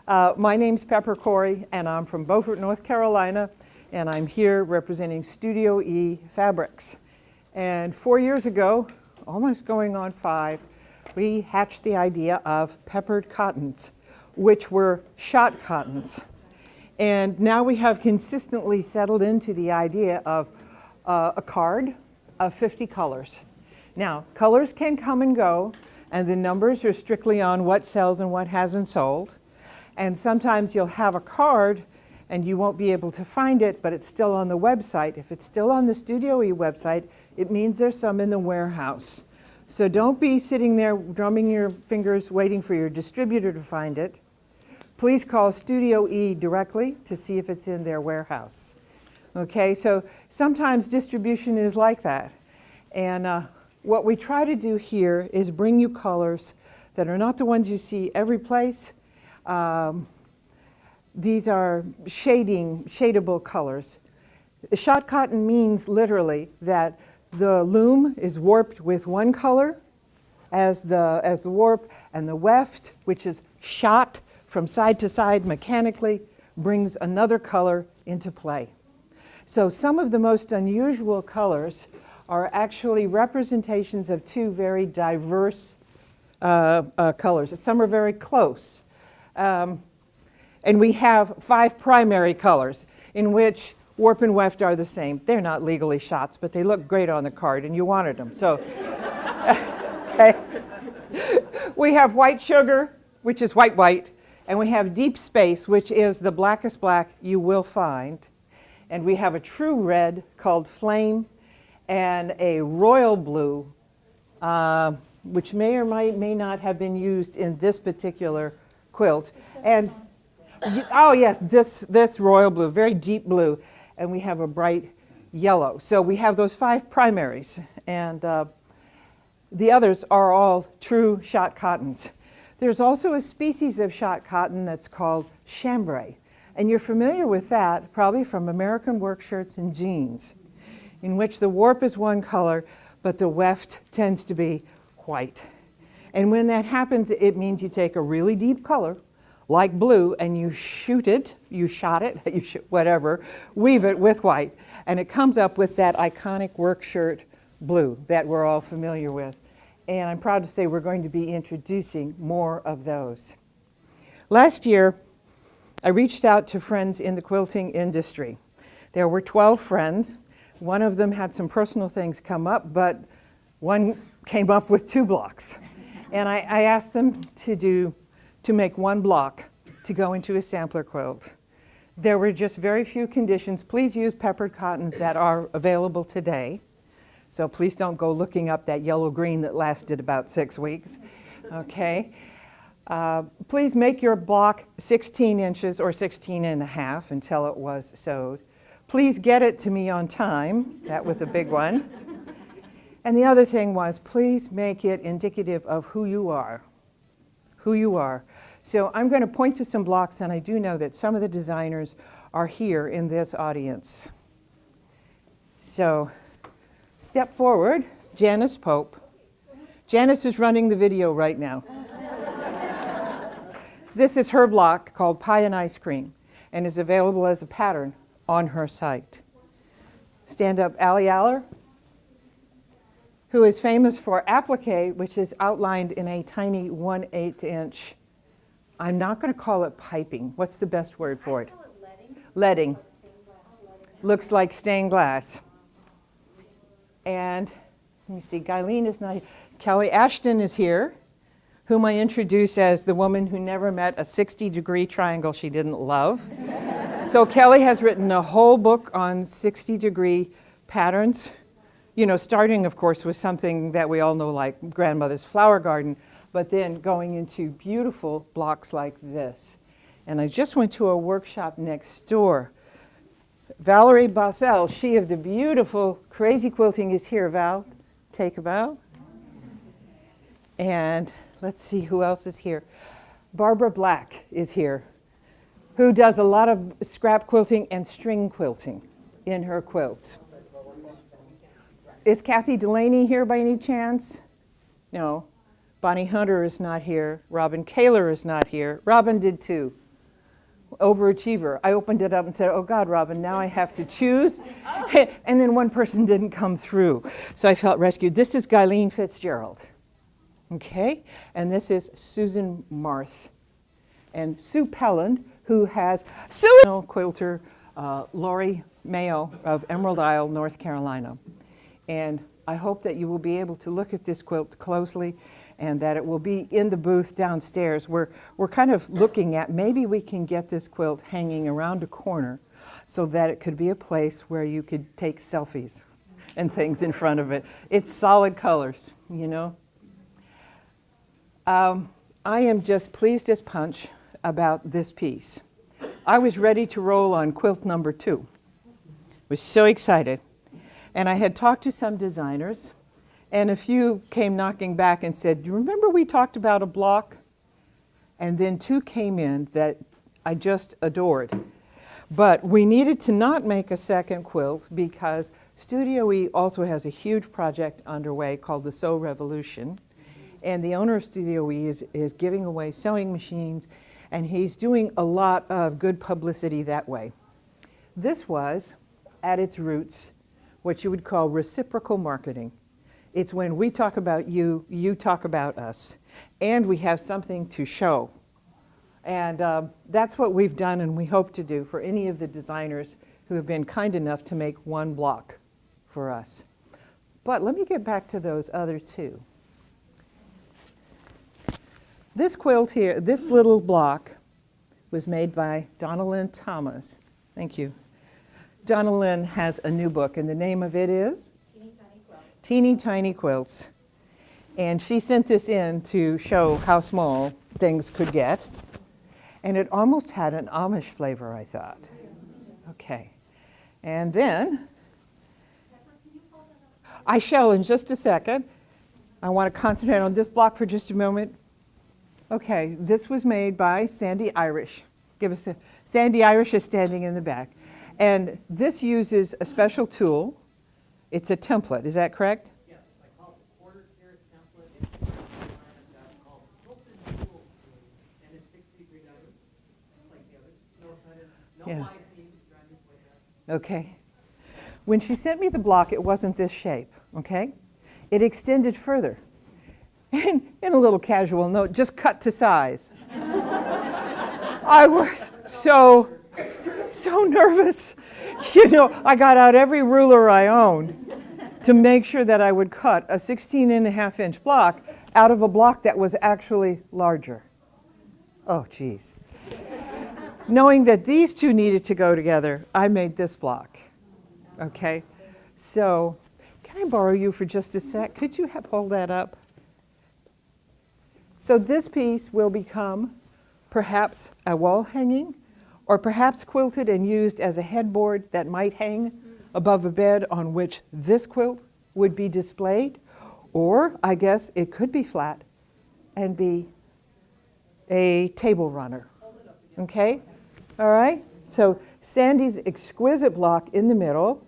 My name's Pepper Cory, and I'm from Beaufort, North Carolina, and I'm here representing Studioe Fabrics. And 4 years ago, almost going on 5, we hatched the idea of peppered cottons, which were shot cottons. And now we have consistently settled into the idea of a card of 50 colors. Now, colors can come and go, and the numbers are strictly on what sells and what hasn't sold. And sometimes you'll have a card and you won't be able to find it, but it's still on the website. If it's still on the Studioe website, it means there's some in the warehouse. So don't be sitting there drumming your fingers waiting for your distributor to find it. Please call Studioe directly to see if it's in their warehouse. Okay, so sometimes distribution is like that. And what we try to do here is bring you colors that are not the ones you see every place. These are shadable colors. Shot cotton means literally that the loom is warped with one color as the warp, and the weft, which is shot from side to side mechanically, brings another color into play. So some of the most unusual colors are actually representations of two very diverse colors. Some are very close. And we have 5 primary colors in which warp and weft are the same. They're not legally shots, but they look great on the card and you wanted them. So, okay. We have white sugar, which is white, and we have deep space, which is the blackest black you will find. And we have a true red called flame, and a royal blue, which may or may not have been used in this particular quilt. And oh yes, this royal blue, very deep blue, and we have a bright yellow. So we have those 5 primaries, and the others are all true shot cottons. There's also a species of shot cotton that's called chambray, and you're familiar with that probably from American work shirts and jeans, in which the warp is one color, but the weft tends to be white. And when that happens, it means you take a really deep color, like blue, and you shot it, whatever, weave it with white, and it comes up with that iconic work shirt blue that we're all familiar with. And I'm proud to say we're going to be introducing more of those. Last year, I reached out to friends in the quilting industry. There were 12 friends. One of them had some personal things come up, but one came up with 2 blocks. And I asked them to make 1 block to go into a sampler quilt. There were just very few conditions. Please use peppered cottons that are available today. So please don't go looking up that yellow-green that lasted about 6 weeks. Okay. Please make your block 16 inches or 16 and a half until it was sewed. Please get it to me on time. That was a big one. And the other thing was, please make it indicative of who you are. Who you are. So I'm going to point to some blocks, and I do know that some of the designers are here in this audience. So step forward, Janice Pope. Janice is running the video right now. This is her block called Pie and Ice Cream, and is available as a pattern on her site. Stand up, Allie Aller, who is famous for applique, which is outlined in a tiny 1/8 inch. I'm not going to call it piping. What's the best word for it? Leading. Looks like stained glass. And let me see, Guyleen is not here. Kelly Ashton is here, whom I introduce as the woman who never met a 60-degree triangle she didn't love. So Kelly has written a whole book on 60-degree patterns, you know, starting, of course, with something that we all know like Grandmother's Flower Garden, but then going into beautiful blocks like this. And I just went to a workshop next door. Valerie Bothell, she of the beautiful Crazy Quilting, is here. Val, take a bow. And let's see who else is here. Barbara Black is here, who does a lot of scrap quilting and string quilting in her quilts. Is Kathy Delaney here by any chance? No. Bonnie Hunter is not here. Robin Kaler is not here. Robin did too. overachiever. I opened it up and said, oh God, Robin, now I have to choose. And then one person didn't come through. So I felt rescued. This is Guyleen Fitzgerald. Okay? And this is Susan Marth. And Sue Pelland, who has quilter Lori Mayo of Emerald Isle, North Carolina. And I hope that you will be able to look at this quilt closely and that it will be in the booth downstairs. We're kind of looking at maybe we can get this quilt hanging around a corner so that it could be a place where you could take selfies and things in front of it. It's solid colors, you know. I am just pleased as punch about this piece. I was ready to roll on quilt number 2. Was so excited. And I had talked to some designers, and a few came knocking back and said, do you remember we talked about a block? And then 2 came in that I just adored. But we needed to not make a second quilt because Studioe also has a huge project underway called the Sew Revolution. And the owner of Studioe is giving away sewing machines, and he's doing a lot of good publicity that way. This was, at its roots, what you would call reciprocal marketing. It's when we talk about you, you talk about us, and we have something to show. And that's what we've done and we hope to do for any of the designers who have been kind enough to make one block for us. But let me get back to those other 2. This quilt here, this little block, was made by Donna Lynn Thomas. Thank you. Donna Lynn has a new book, and the name of it is? Teeny Tiny Quilts. Teeny Tiny Quilts. And she sent this in to show how small things could get. And it almost had an Amish flavor, I thought. Okay. And then, I shall in just a second. I want to concentrate on this block for just a moment. Okay, this was made by Sandy Irish. Sandy Irish is standing in the back. And this uses a special tool. It's a template, is that correct? Yes, I call it the quarter carat template. It's called Quilted Tool, and it's 60-degree diamond, like the others. No cutted, no Yeah. wide seams, diamonds like that. Okay. When she sent me the block, it wasn't this shape, okay? It extended further. And in a little casual note, just cut to size. I was so nervous. You know, I got out every ruler I owned to make sure that I would cut a 16.5-inch block out of a block that was actually larger. Oh, geez. Knowing that these 2 needed to go together, I made this block. Okay? So, can I borrow you for just a sec? Could you hold that up? So this piece will become perhaps a wall hanging, or perhaps quilted and used as a headboard that might hang above a bed on which this quilt would be displayed, or I guess it could be flat and be a table runner. Okay? All right? So Sandy's exquisite block in the middle,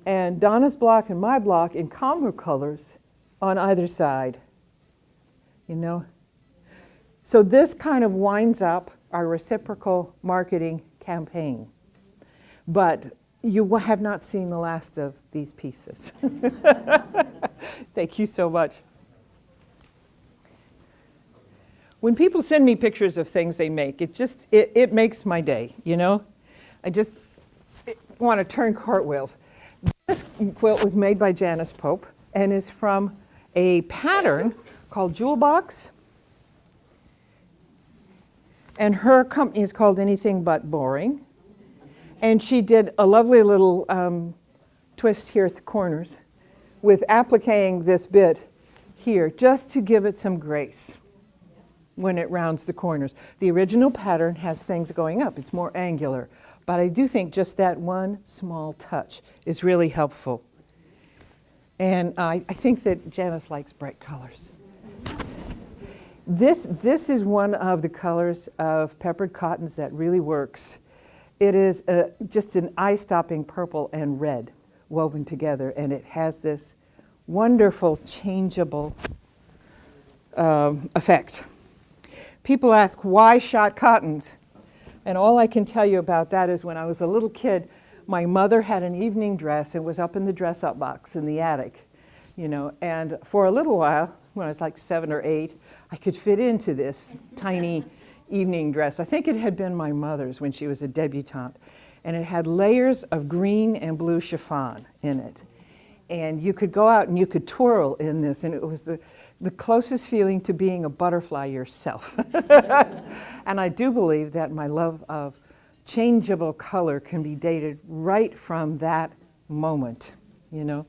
and Donna's block and my block in calmer colors on either side. You know? So this kind of winds up our reciprocal marketing campaign. But you have not seen the last of these pieces. Thank you so much. When people send me pictures of things they make, it makes my day, you know? I just want to turn cartwheels. This quilt was made by Janice Pope and is from a pattern called Jewel Box. And her company is called Anything But Boring. And she did a lovely little twist here at the corners with appliquing this bit here just to give it some grace when it rounds the corners. The original pattern has things going up. It's more angular. But I do think just that one small touch is really helpful. And I think that Janice likes bright colors. This is one of the colors of peppered cottons that really works. It is just an eye-stopping purple and red woven together, and it has this wonderful changeable effect. People ask, why shot cottons? And all I can tell you about that is when I was a little kid, my mother had an evening dress. It was up in the dress-up box in the attic, you know, and for a little while, when I was like 7 or 8, I could fit into this tiny evening dress. I think it had been my mother's when she was a debutante, and it had layers of green and blue chiffon in it. And you could go out and you could twirl in this, and it was the closest feeling to being a butterfly yourself. And I do believe that my love of changeable color can be dated right from that moment, you know.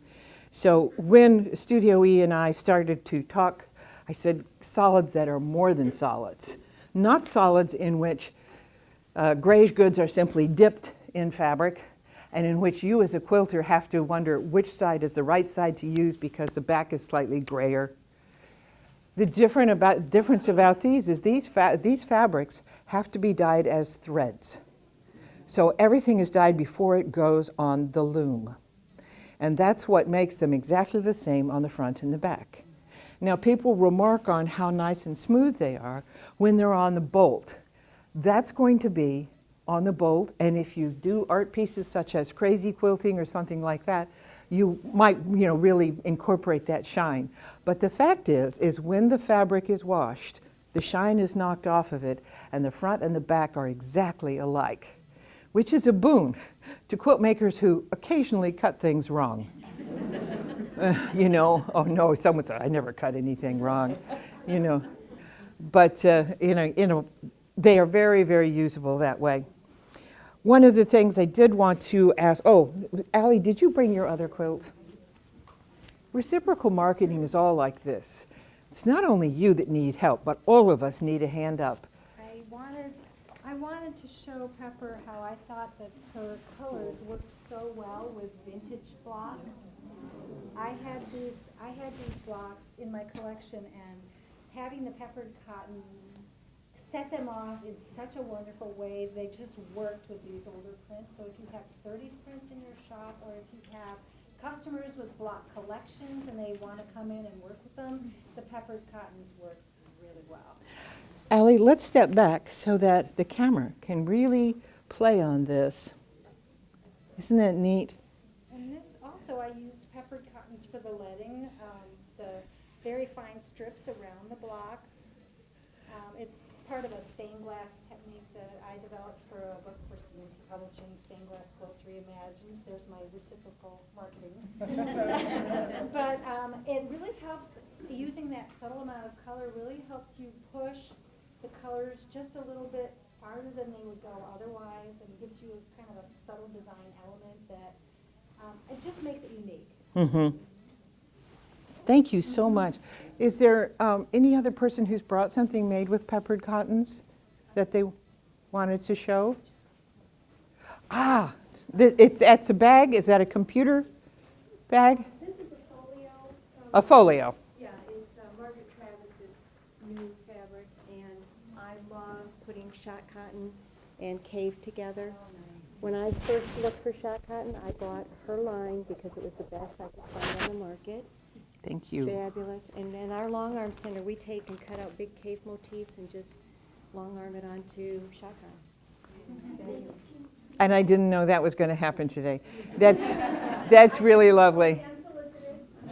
So when Studioe and I started to talk, I said solids that are more than solids. Not solids in which grayish goods are simply dipped in fabric, and in which you as a quilter have to wonder which side is the right side to use because the back is slightly grayer. The difference about these is these fabrics have to be dyed as threads. So everything is dyed before it goes on the loom. And that's what makes them exactly the same on the front and the back. Now people remark on how nice and smooth they are when they're on the bolt. That's going to be on the bolt, and if you do art pieces such as crazy quilting or something like that, you might, you know, really incorporate that shine. But the fact is when the fabric is washed, the shine is knocked off of it, and the front and the back are exactly alike, which is a boon to quilt makers who occasionally cut things wrong. You know, oh no, someone said, I never cut anything wrong, you know. But, you know, they are very, very usable that way. One of the things I did want to ask, oh, Allie, did you bring your other quilt? Reciprocal marketing is all like this. It's not only you that need help, but all of us need a hand up. I wanted to show Pepper how I thought that her colors worked so well with vintage blocks. I had these blocks in my collection, and having the peppered cottons set them off in such a wonderful way. They just worked with these older prints. So if you have 30s prints in your shop, or if you have customers with block collections and they want to come in and work with them, the peppered cottons work really well. Allie, let's step back so that the camera can really play on this. Isn't that neat? And this also, I used peppered cottons for the leading, the very fine strips around the blocks. It's part of a stained glass technique that I developed for a book for CNT Publishing, Stained Glass Quilts Reimagined. There's my reciprocal marketing. But it really helps, using that subtle amount of color really helps you push the colors just a little bit farther than they would go otherwise, and gives you kind of a subtle design element that it just makes it unique. Mm-hmm. Thank you so much. Is there any other person who's brought something made with peppered cottons that they wanted to show? Ah, it's a bag. Is that a computer bag? This is a folio. A folio. Yeah, it's Margaret Travis's new fabric, and I love putting shot cotton and cave together. When I first looked for shot cotton, I bought her line because it was the best I could find on the market. Thank you. Fabulous. And then our long arm center, we take and cut out big cave motifs and just long arm it onto shot cotton. And I didn't know that was going to happen today. That's really lovely.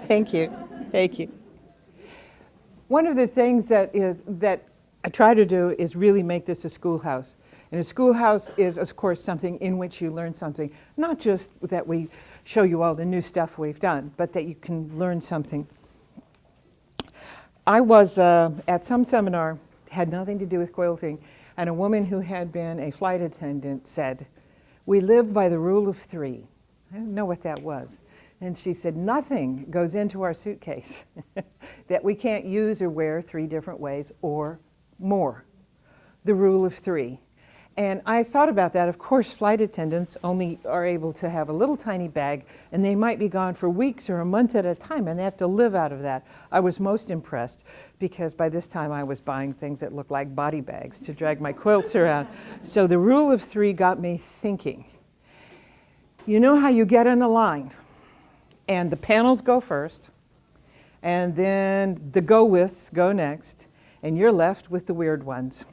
Thank you. Thank you. One of the things that I try to do is really make this a schoolhouse. And a schoolhouse is, of course, something in which you learn something, not just that we show you all the new stuff we've done, but that you can learn something. I was at some seminar, had nothing to do with quilting, and a woman who had been a flight attendant said, "We live by the rule of 3. I didn't know what that was. And she said, nothing goes into our suitcase that we can't use or wear 3 different ways or more. The rule of 3. And I thought about that. Of course, flight attendants only are able to have a little tiny bag, and they might be gone for weeks or a month at a time, and they have to live out of that. I was most impressed because by this time I was buying things that looked like body bags to drag my quilts around. So the rule of 3 got me thinking. You know how you get in a line, and the panels go first, and then the go-withs go next, and you're left with the weird ones.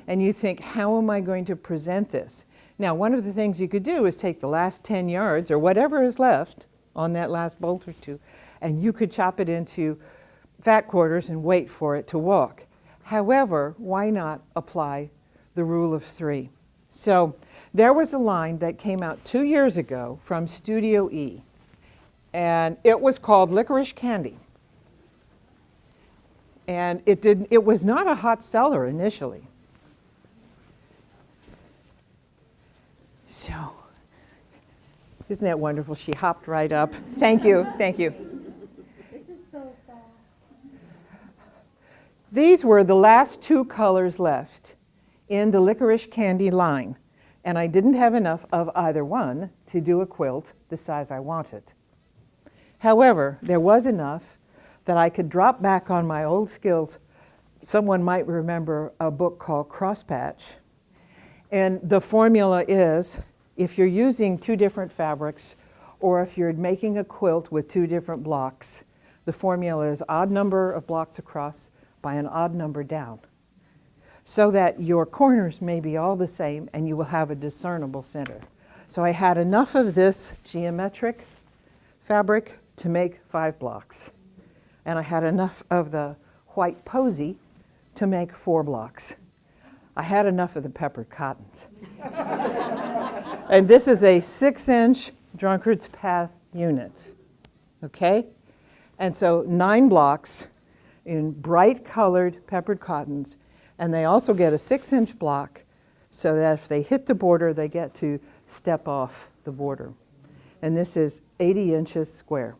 and you think, how am I going to present this? Now, one of the things you could do is take the last 10 yards or whatever is left on that last bolt or two, and you could chop it into fat quarters and wait for it to walk. However, why not apply the rule of 3? So there was a line that came out 2 years ago from Studioe, and it was called Licorice Candy. And it was not a hot seller initially. So, isn't that wonderful? She hopped right up. Thank you, thank you. This is so soft. These were the last 2 colors left in the Licorice Candy line, and I didn't have enough of either one to do a quilt the size I wanted. However, there was enough that I could drop back on my old skills. Someone might remember a book called Crosspatch, and the formula is, if you're using 2 different fabrics, or if you're making a quilt with 2 different blocks, the formula is odd number of blocks across by an odd number down, so that your corners may be all the same and you will have a discernible center. So I had enough of this geometric fabric to make 5 blocks. And I had enough of the white posy to make 4 blocks. I had enough of the peppered cottons. And this is a 6-inch Drunkard's Path unit, okay? And so 9 blocks in bright colored peppered cottons, and they also get a 6-inch block so that if they hit the border, they get to step off the border. And this is 80 inches square.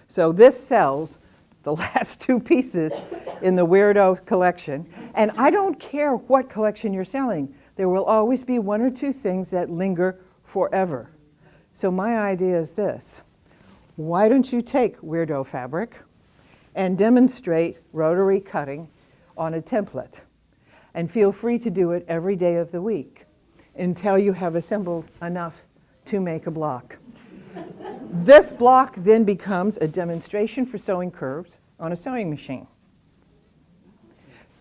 So this sells the last 2 pieces in the Weirdo collection. And I don't care what collection you're selling. There will always be 1 or 2 things that linger forever. So my idea is this. Why don't you take Weirdo fabric and demonstrate rotary cutting on a template? And feel free to do it every day of the week until you have assembled enough to make a block. This block then becomes a demonstration for sewing curves on a sewing machine.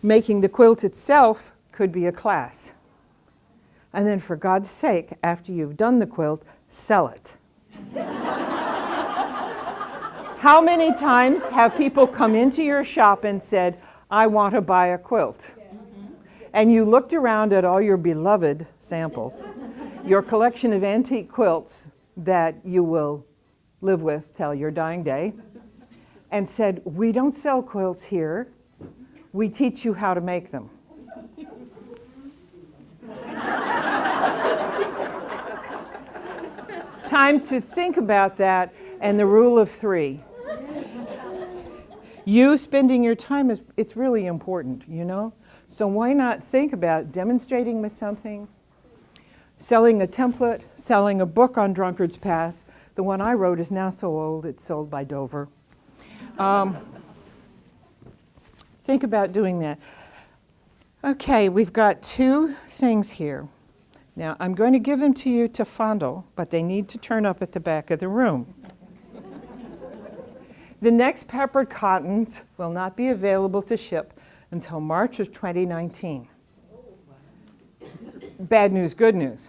Making the quilt itself could be a class. And then for God's sake, after you've done the quilt, sell it. How many times have people come into your shop and said, I want to buy a quilt? And you looked around at all your beloved samples, your collection of antique quilts that you will live with till your dying day, and said, we don't sell quilts here, we teach you how to make them. Time to think about that and the rule of 3. You spending your time, it's really important, you know? So why not think about demonstrating with something, selling a template, selling a book on Drunkard's Path. The one I wrote is now so old it's sold by Dover. Think about doing that. Okay, we've got 2 things here. Now, I'm going to give them to you to fondle, but they need to turn up at the back of the room. The next peppered cottons will not be available to ship until March of 2019. Bad news, good news.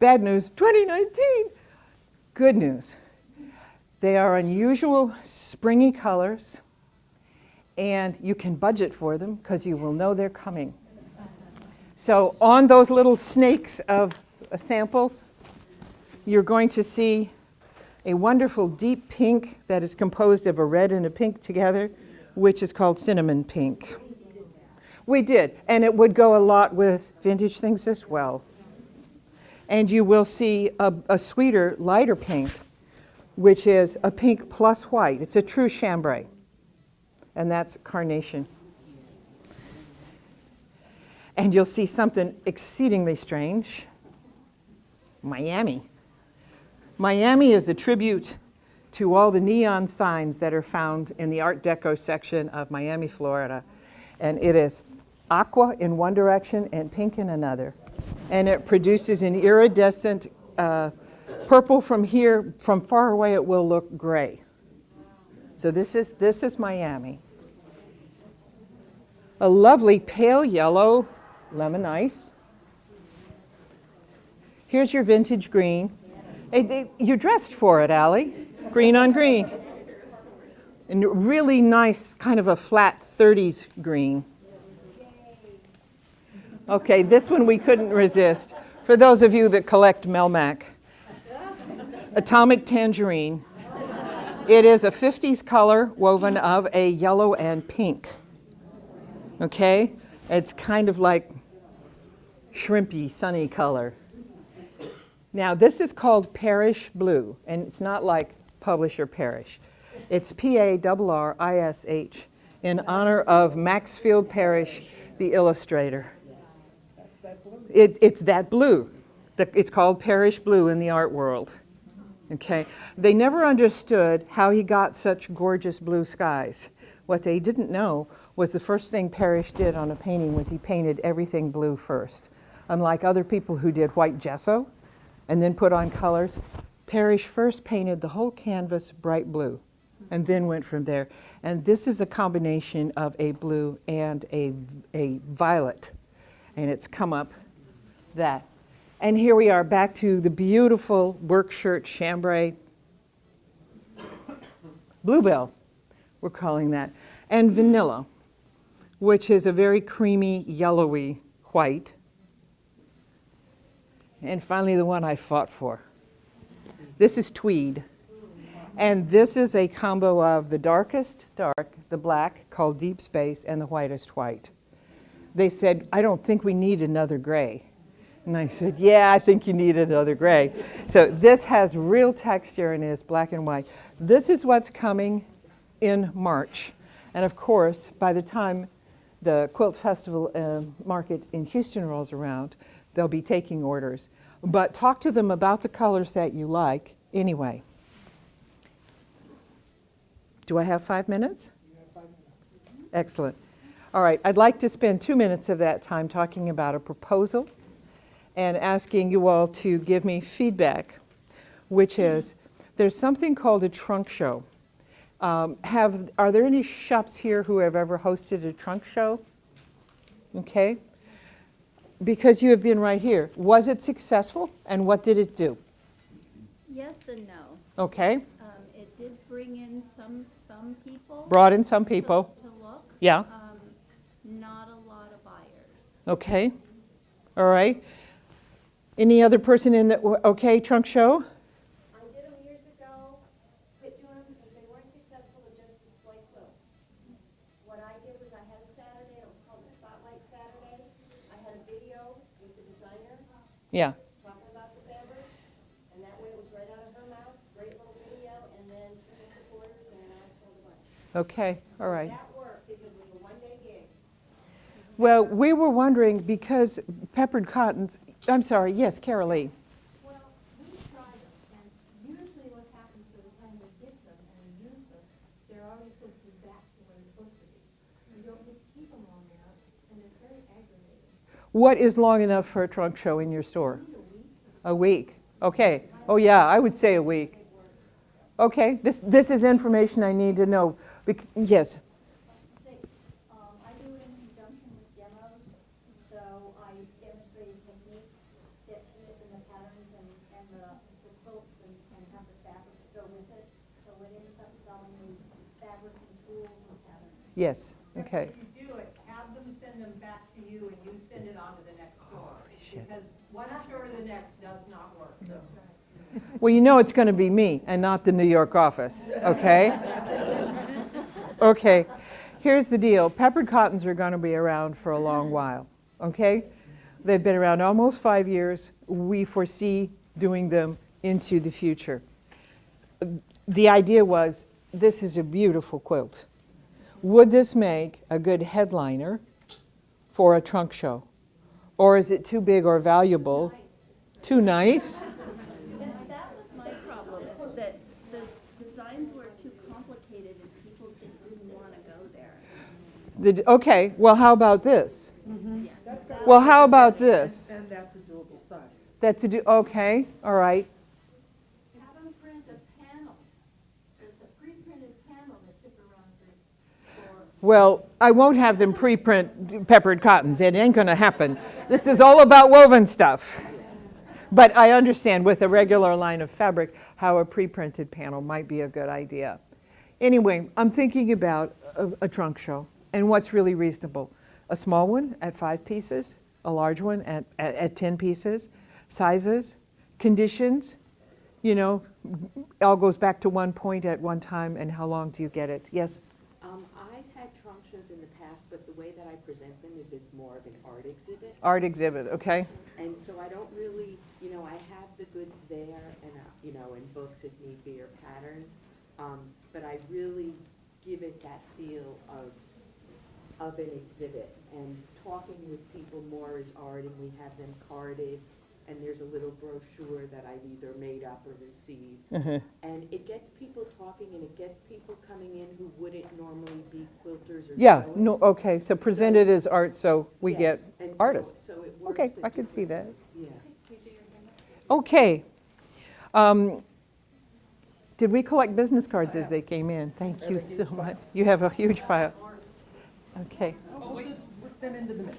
Bad news, 2019. Good news. They are unusual springy colors, and you can budget for them because you will know they're coming. So on those little snakes of samples, you're going to see a wonderful deep pink that is composed of a red and a pink together, which is called cinnamon pink. We did, and it would go a lot with vintage things as well. And you will see a sweeter, lighter pink, which is a pink plus white. It's a true chambray, and that's carnation. And you'll see something exceedingly strange, Miami. Miami is a tribute to all the neon signs that are found in the Art Deco section of Miami, Florida. And it is aqua in one direction and pink in another. And it produces an iridescent purple from here. From far away it will look gray. So this is Miami. A lovely pale yellow lemon ice. Here's your vintage green. You're dressed for it, Allie. Green on green. And really nice, kind of a flat 30s green. Okay, this one we couldn't resist. For those of you that collect Melmac. Atomic Tangerine. It is a 50s color woven of a yellow and pink. Okay? It's kind of like shrimpy, sunny color. Now, this is called Parish Blue, and it's not like publisher Parish. It's P-A-R-R-I-S-H, in honor of Maxfield Parrish, the illustrator. It's that blue. It's called Parish Blue in the art world. Okay? They never understood how he got such gorgeous blue skies. What they didn't know was the first thing Parrish did on a painting was he painted everything blue first. Unlike other people who did white gesso and then put on colors, Parrish first painted the whole canvas bright blue and then went from there. And this is a combination of a blue and a violet. And it's come up that. And here we are back to the beautiful work shirt chambray. Bluebell, we're calling that. And vanilla, which is a very creamy, yellowy white. And finally, the one I fought for. This is tweed. And this is a combo of the darkest dark, the black, called deep space, and the whitest white. They said, I don't think we need another gray. And I said, yeah, I think you need another gray. So this has real texture and is black and white. This is what's coming in March. And of course, by the time the Quilt Festival market in Houston rolls around, they'll be taking orders. But talk to them about the colors that you like anyway. Do I have 5 minutes? You have 5 minutes. Excellent. All right, I'd like to spend 2 minutes of that time talking about a proposal and asking you all to give me feedback, which is there's something called a trunk show. Are there any shops here who have ever hosted a trunk show? Okay. Because you have been right here. Was it successful, and what did it do? Yes and no. Okay. It did bring in some people. Brought in some people. To look. Yeah. Not a lot of buyers. Okay. All right. Any other person in the, okay, trunk show? I did them years ago, quit doing them because they weren't successful with just a display quilt. What I did was I had a Saturday, it was called the Spotlight Saturday. I had a video with the designer Yeah. talking about the fabric, and that way it was right out of her mouth, great little video, and then she took the orders and I sold a bunch. Okay. All right. That worked because it was a one-day gig. Well, we were wondering because peppered cottons, I'm sorry, yes, Carol Lee. Well, we try them, and usually what happens by the time we get them and we use them, they're already supposed to be back to where they're supposed to be. We don't get to keep them long enough, and it's very aggravating. What is long enough for a trunk show in your store? A week. Okay. Oh, yeah, I would say a week. Okay, this is information I need to know. Yes. Say, I do it in conjunction with demos, so I demonstrate a technique that's used in the patterns and the quilts and have the fabric go with it. So it ends up selling the fabric and tools and patterns. Yes. Okay. If you do it, have them send them back to you and you send it on to the next store. Because one store to the next does not work. Well, you know it's going to be me and not the New York office, okay? Okay, here's the deal. Peppered cottons are going to be around for a long while, okay? They've been around almost 5 years. We foresee doing them into the future. The idea was, this is a beautiful quilt. Would this make a good headliner for a trunk show? Or is it too big or valuable? Too nice? And that was my problem, is that the designs were too complicated and people just didn't want to go there. Okay, well, how about this? Well, how about this? And that's a doable size. That's okay, all right. Have them print a panel. It's a pre-printed panel that ship around Well, I won't have them pre-print peppered cottons. It ain't going to happen. This is all about woven stuff. But I understand with a regular line of fabric how a pre-printed panel might be a good idea. Anyway, I'm thinking about a trunk show and what's really reasonable. A small one at 5 pieces, a large one at 10 pieces, sizes, conditions, you know, all goes back to one point at one time, and how long do you get it? Yes? I've had trunk shows in the past, but the way that I present them is it's more of an art exhibit. Art exhibit, okay. And so I don't really, you know, I have the goods there and, you know, in books if need be or patterns, but I really give it that feel of an exhibit. And talking with people more is art, and we have them carded, and there's a little brochure that I've either made up or received. And it gets people talking, and it gets people coming in who wouldn't normally be quilters or Yeah, sewers. no, okay, so presented as art, so we Yes, get and so- artists. So it works. Okay, at I can see that. different- Yeah. Okay. Did we collect business cards as they came in? Thank you so much. You have a huge pile. Okay. Oh, we'll just work them into the mix.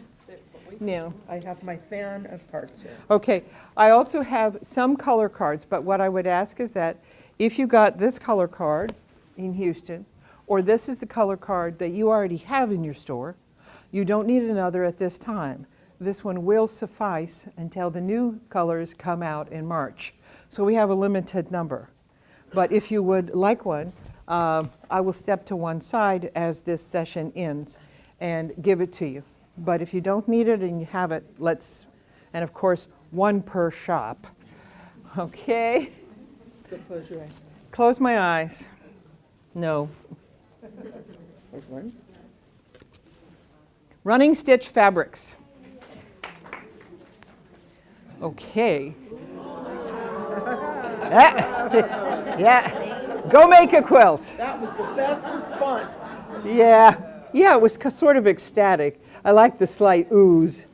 Now, I have my fan of cards here. okay, I also have some color cards, but what I would ask is that if you got this color card in Houston, or this is the color card that you already have in your store, you don't need another at this time. This one will suffice until the new colors come out in March. So we have a limited number. But if you would like one, I will step to one side as this session ends and give it to you. But if you don't need it and you have it, and of course, one per shop. Okay? So close your eyes. Close my eyes. No. There's one. Running stitch fabrics. Okay. Yeah. Go make a quilt. That was the best response. Yeah. Yeah, it was sort of ecstatic. I like the slight ooze.